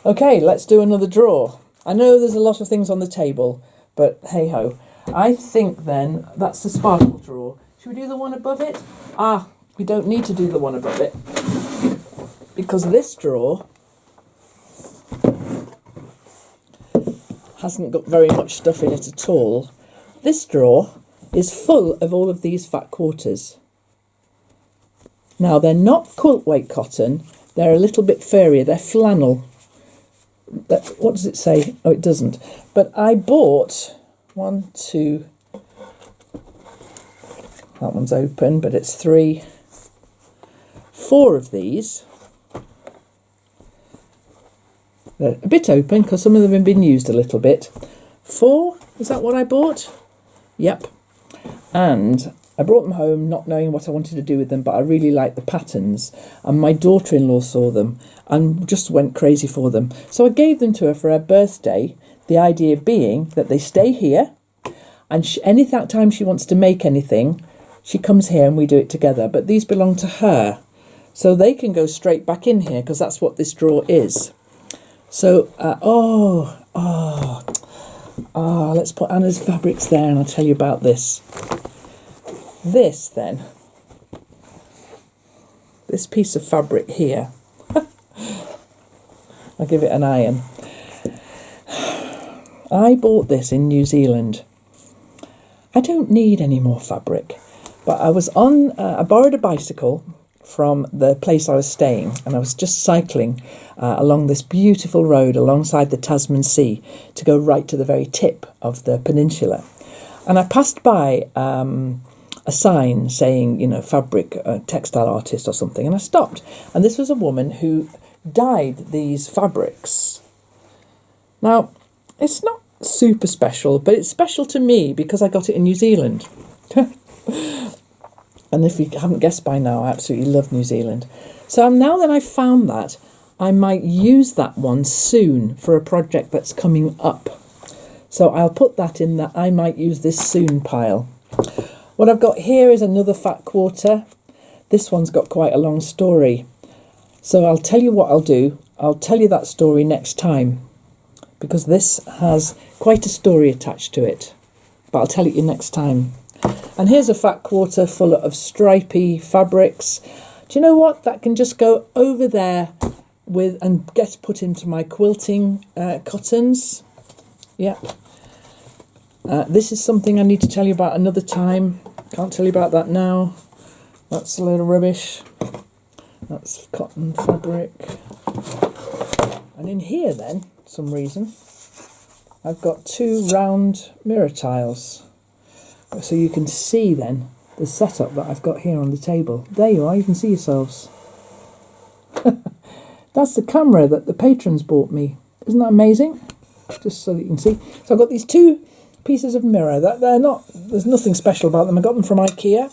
Okay, let's do another drawer. I know there's a lot of things on the table, but hey-ho. I think then that's the sparkle drawer. Should we do the one above it? We don't need to do the one above it, because this drawer hasn't got very much stuff in it at all. This drawer is full of all of these fat quarters. Now, they're not quilt weight cotton, they're a little bit furrier, they're flannel. What does it say? Oh, it doesn't. But I bought that one's open, but it's 3, 4 of these. They're a bit open because some of them have been used a little bit. 4, is that what I bought? Yep. And I brought them home not knowing what I wanted to do with them, but I really liked the patterns. And my daughter-in-law saw them and just went crazy for them. So I gave them to her for her birthday, the idea being that they stay here, and any time she wants to make anything, she comes here and we do it together. But these belong to her, so they can go straight back in here because that's what this drawer is. So, let's put Anna's fabrics there and I'll tell you about this. This then, this piece of fabric here, I'll give it an iron. I bought this in New Zealand. I don't need any more fabric, but I borrowed a bicycle from the place I was staying, and I was just cycling along this beautiful road alongside the Tasman Sea to go right to the very tip of the peninsula. And I passed by a sign saying, fabric, textile artist or something, and I stopped. And this was a woman who dyed these fabrics. Now, it's not super special, but it's special to me because I got it in New Zealand. And if you haven't guessed by now, I absolutely love New Zealand. So now that I've found that, I might use that one soon for a project that's coming up. So I'll put that in that I might use this soon pile. What I've got here is another fat quarter. This one's got quite a long story. So I'll tell you what I'll do. I'll tell you that story next time, because this has quite a story attached to it. But I'll tell it you next time. And here's a fat quarter full of stripy fabrics. Do you know what? That can just go over there and get put into my quilting cottons. Yeah. This is something I need to tell you about another time. Can't tell you about that now. That's a load of rubbish. That's cotton fabric. And in here then, for some reason, I've got 2 round mirror tiles. So you can see then the setup that I've got here on the table. There you are, you can see yourselves. That's the camera that the patrons bought me. Isn't that amazing? Just so that you can see. So I've got these 2 pieces of mirror. There's nothing special about them. I got them from IKEA.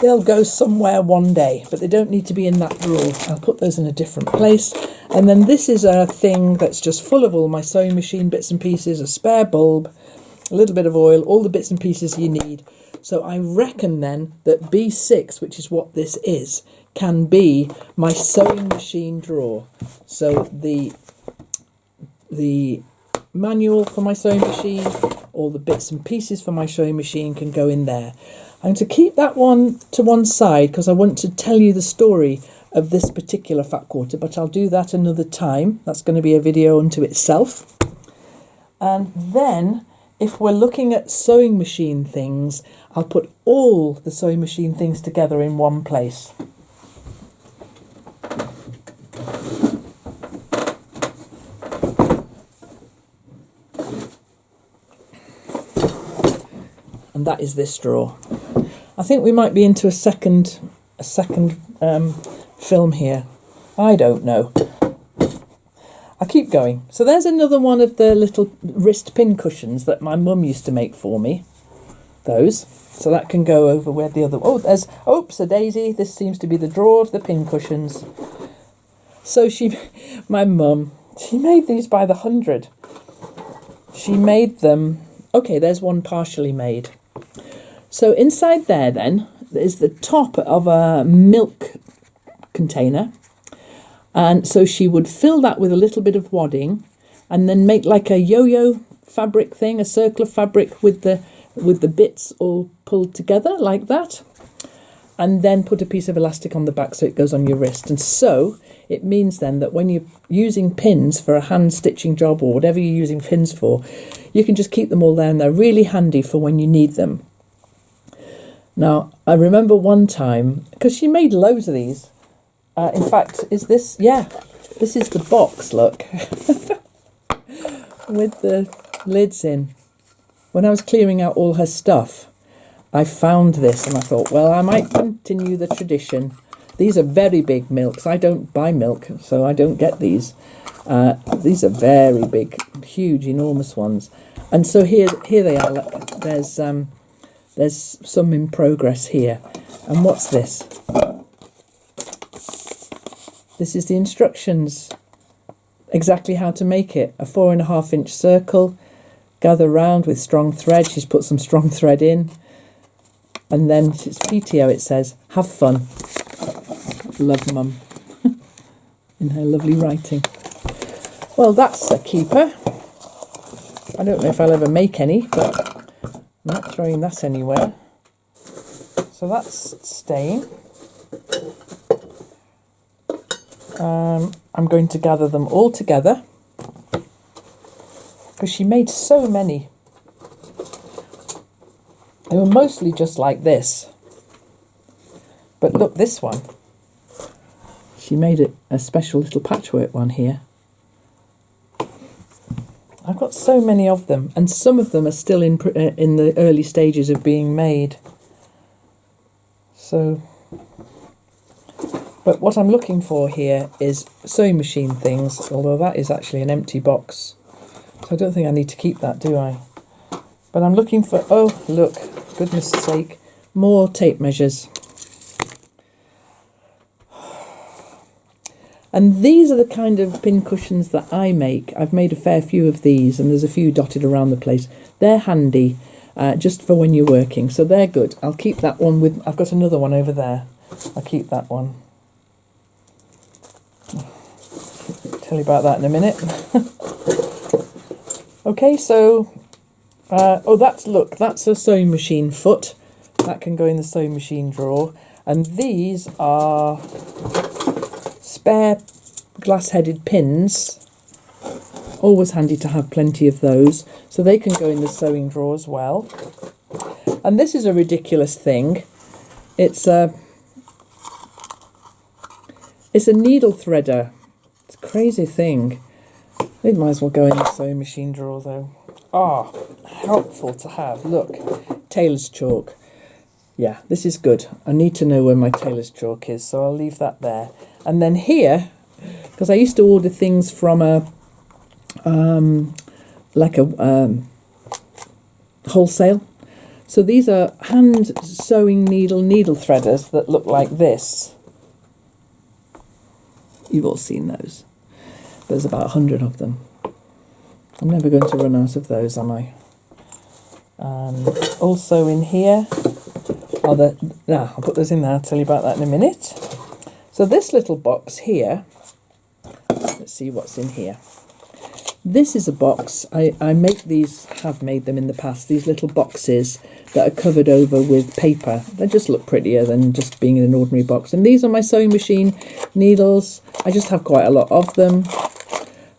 They'll go somewhere one day, but they don't need to be in that drawer. I'll put those in a different place. And then this is a thing that's just full of all my sewing machine bits and pieces, a spare bulb, a little bit of oil, all the bits and pieces you need. So I reckon then that B6, which is what this is, can be my sewing machine drawer. So the manual for my sewing machine, all the bits and pieces for my sewing machine can go in there. I'm going to keep that one to one side because I want to tell you the story of this particular fat quarter, but I'll do that another time. That's going to be a video unto itself. And then, if we're looking at sewing machine things, I'll put all the sewing machine things together in one place. And that is this drawer. I think we might be into a second film here. I don't know. I'll keep going. So there's another one of the little wrist pin cushions that my mum used to make for me. Those. So that can go over where the other... Oh, there's... Oops, a daisy. This seems to be the drawer of the pin cushions. So my mum, she made these by the 100. She made them... Okay, there's one partially made. So inside there then is the top of a milk container. And so she would fill that with a little bit of wadding and then make like a yo-yo fabric thing, a circle of fabric with the bits all pulled together like that. And then put a piece of elastic on the back so it goes on your wrist. And so it means then that when you're using pins for a hand stitching job or whatever you're using pins for, you can just keep them all there and they're really handy for when you need them. Now, I remember one time, because she made loads of these. In fact, is this? Yeah, this is the box, look, with the lids in. When I was clearing out all her stuff, I found this and I thought, well, I might continue the tradition. These are very big milks. I don't buy milk, so I don't get these. These are very big, huge, enormous ones. And so here they are. Look, there's some in progress here. And what's this? This is the instructions. Exactly how to make it. A 4.5-inch circle. Gather round with strong thread. She's put some strong thread in. And then it's PTO, it says, have fun. Love Mum. In her lovely writing. Well, that's a keeper. I don't know if I'll ever make any, but I'm not throwing that anywhere. So that's staying. I'm going to gather them all together because she made so many. They were mostly just like this. But look, this one. She made it a special little patchwork one here. I've got so many of them, and some of them are still in the early stages of being made. So, but what I'm looking for here is sewing machine things, although that is actually an empty box. So I don't think I need to keep that, do I? But I'm looking for, oh, look, goodness sake, more tape measures. And these are the kind of pin cushions that I make. I've made a fair few of these, and there's a few dotted around the place. They're handy, just for when you're working, so they're good. I'll keep that one with, I've got another one over there. I'll keep that one. I'll tell you about that in a minute. Okay, so... oh, that's a sewing machine foot. That can go in the sewing machine drawer. And these are spare glass-headed pins. Always handy to have plenty of those. So they can go in the sewing drawer as well. And this is a ridiculous thing. It's a needle threader. It's a crazy thing. It might as well go in the sewing machine drawer though. Ah, helpful to have. Look, tailor's chalk. Yeah, this is good. I need to know where my tailor's chalk is, so I'll leave that there. And then here, because I used to order things from a wholesale. So these are hand sewing needle threaders that look like this. You've all seen those. There's about 100 of them. I'm never going to run out of those, am I? And also in here, I'll put those in there, I'll tell you about that in a minute. So this little box here, let's see what's in here. This is a box, I make these, have made them in the past, these little boxes that are covered over with paper. They just look prettier than just being in an ordinary box. And these are my sewing machine needles. I just have quite a lot of them.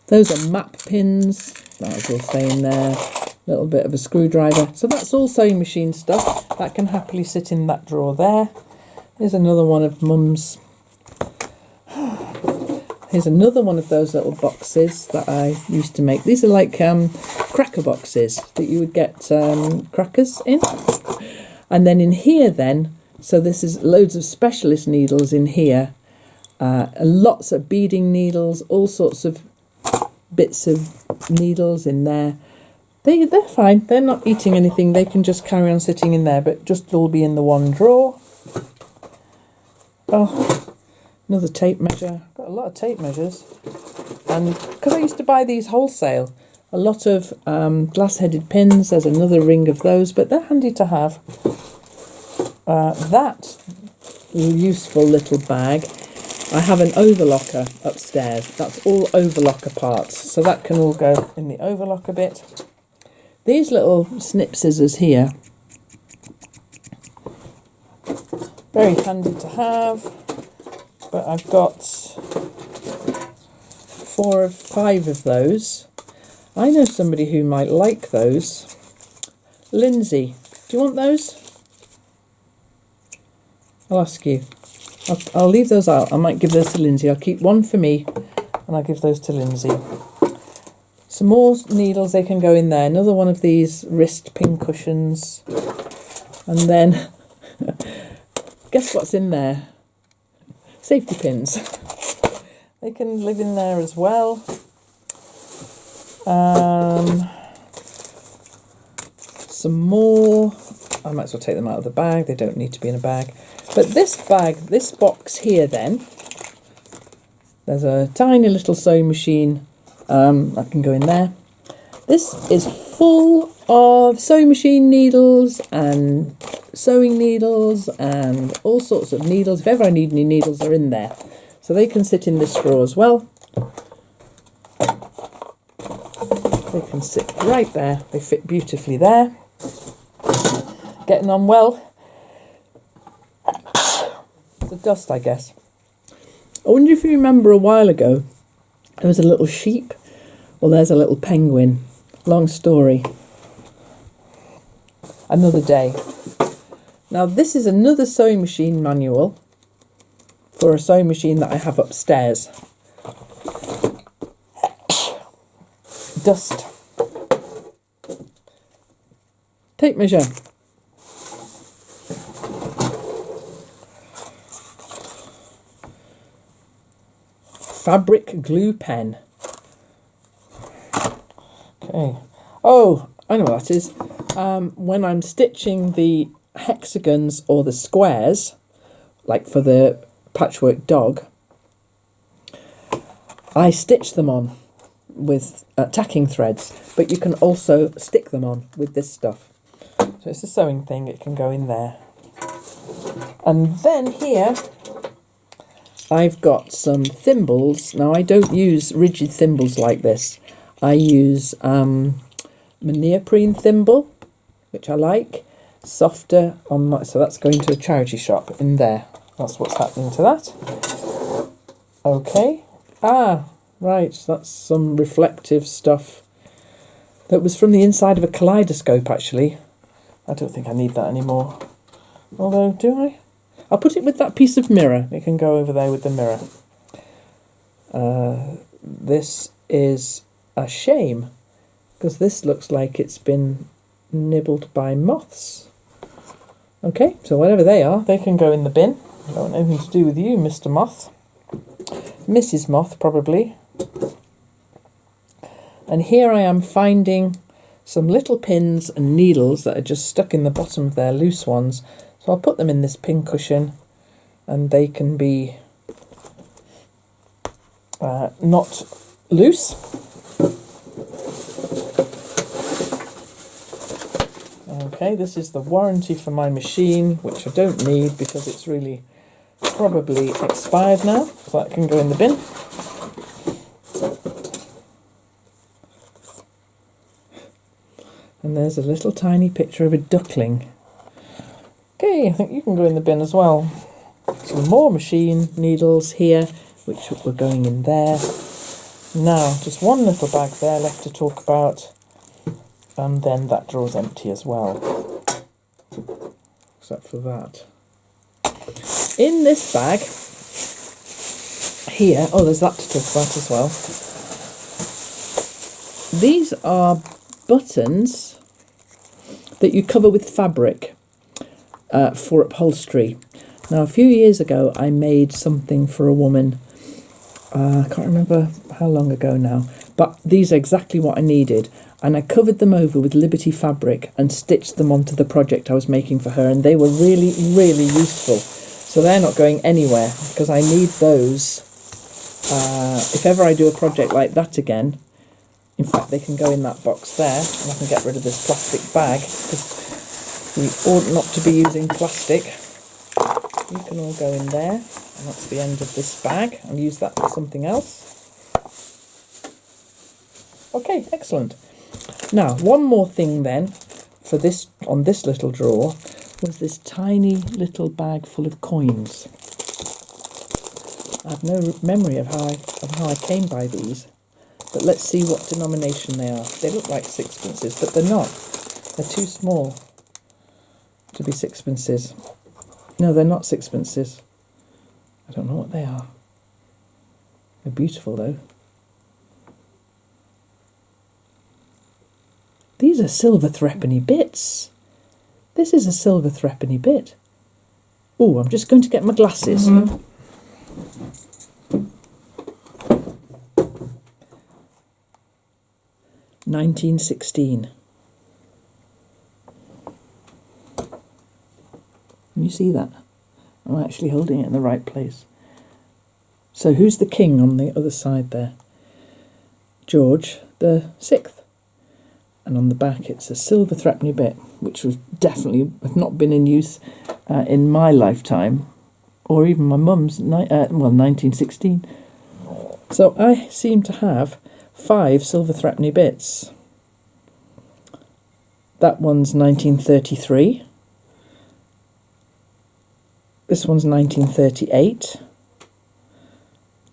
Those are map pins. That will stay in there. A little bit of a screwdriver. So that's all sewing machine stuff. That can happily sit in that drawer there. Here's another one of Mum's. Here's another one of those little boxes that I used to make. These are like cracker boxes that you would get crackers in. And then in here then, so this is loads of specialist needles in here. Lots of beading needles, all sorts of bits of needles in there. They're fine. They're not eating anything. They can just carry on sitting in there, but just all be in the one drawer. Oh, another tape measure. Got a lot of tape measures. And because I used to buy these wholesale, a lot of glass-headed pins. There's another ring of those, but they're handy to have. That useful little bag I have an overlocker upstairs. That's all overlocker parts. So that can all go in the overlocker bit. These little snip scissors here, very handy to have. But I've got 4 or 5 of those. I know somebody who might like those. Lindsay, do you want those? I'll ask you. I'll leave those out. I might give those to Lindsay. I'll keep one for me and I'll give those to Lindsay. Some more needles, they can go in there. Another one of these wrist pin cushions. And then, guess what's in there? Safety pins. They can live in there as well. Some more. I might as well take them out of the bag. They don't need to be in a bag. But this bag, this box here then, there's a tiny little sewing machine that can go in there. This is full of sewing machine needles and sewing needles and all sorts of needles. If ever I need any needles, they're in there. So they can sit in this drawer as well. They can sit right there. They fit beautifully there. Getting on well. The dust, I guess. I wonder if you remember a while ago, there was a little sheep. Well, there's a little penguin. Long story. Another day. Now, this is another sewing machine manual for a sewing machine that I have upstairs. Dust. Tape measure. Fabric glue pen. Okay. Oh, I know what that is. When I'm stitching the hexagons or the squares, like for the patchwork dog, I stitch them on with tacking threads, but you can also stick them on with this stuff. So it's a sewing thing, it can go in there. And then here I've got some thimbles. Now I don't use rigid thimbles like this. I use my neoprene thimble, which I like, softer on my, so that's going to a charity shop in there. That's what's happening to that. Okay. Ah, right, that's some reflective stuff. That was from the inside of a kaleidoscope, actually. I don't think I need that anymore. Although, do I? I'll put it with that piece of mirror. It can go over there with the mirror. This is a shame, because this looks like it's been nibbled by moths. Okay, so whatever they are, they can go in the bin. I don't want anything to do with you, Mr. Moth. Mrs. Moth, probably. And here I am finding some little pins and needles that are just stuck in the bottom of their loose ones. So I'll put them in this pin cushion and they can be not loose. Okay, this is the warranty for my machine, which I don't need because it's really probably expired now, so that can go in the bin. And there's a little tiny picture of a duckling. Okay, I think you can go in the bin as well. Some more machine needles here, which were going in there. Now, just one little bag there left to talk about. And then that drawer's empty as well. Except for that. In this bag, here, oh, there's that to talk about as well. These are buttons that you cover with fabric for upholstery. Now, a few years ago, I made something for a woman. I can't remember how long ago now, but these are exactly what I needed. And I covered them over with Liberty fabric and stitched them onto the project I was making for her. And they were really, really useful. So they're not going anywhere because I need those. If ever I do a project like that again, in fact, they can go in that box there. And I can get rid of this plastic bag because we ought not to be using plastic. You can all go in there. And that's the end of this bag. I'll use that for something else. Okay, excellent. Now, one more thing then for this on this little drawer was this tiny little bag full of coins. I have no memory of how I came by these, but let's see what denomination they are. They look like sixpences, but they're not. They're too small to be sixpences. No, they're not sixpences. I don't know what they are. They're beautiful though. These are silver threepenny bits. This is a silver threepenny bit. Oh, I'm just going to get my glasses. 1916. Can you see that? I'm actually holding it in the right place. So who's the king on the other side there? George the Sixth. And on the back it's a silver threepenny bit, which was definitely have not been in use in my lifetime, or even my mum's, 1916. So I seem to have 5 silver threepenny bits. That one's 1933. This one's 1938.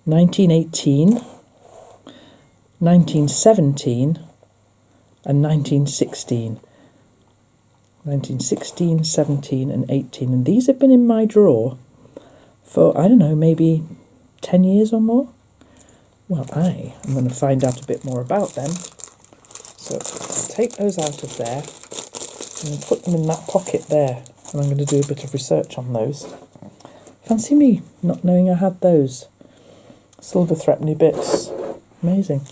1918. 1917. And 1916. 1916, 17 and 18. And these have been in my drawer for, I don't know, maybe 10 years or more. Well, I am going to find out a bit more about them. So I'll take those out of there and put them in that pocket there. And I'm going to do a bit of research on those. Fancy me not knowing I had those. Silver threepenny bits. Amazing.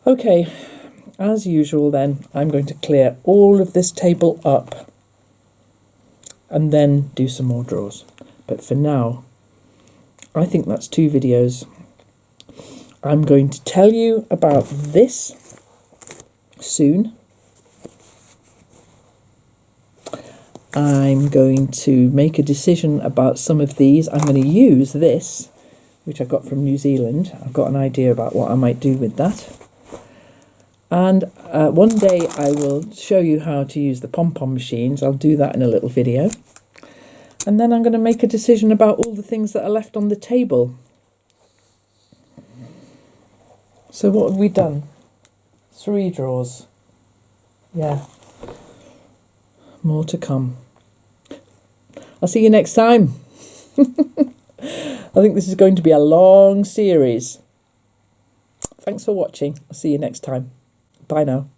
Okay. As usual then, I'm going to clear all of this table up and then do some more drawers. But for now, I think that's 2 videos. I'm going to tell you about this soon. I'm going to make a decision about some of these. I'm going to use this, which I got from New Zealand. I've got an idea about what I might do with that. And one day I will show you how to use the pom-pom machines. I'll do that in a little video. And then I'm going to make a decision about all the things that are left on the table. So what have we done? 3 drawers. Yeah. More to come. I'll see you next time. I think this is going to be a long series. Thanks for watching. I'll see you next time. Bye now.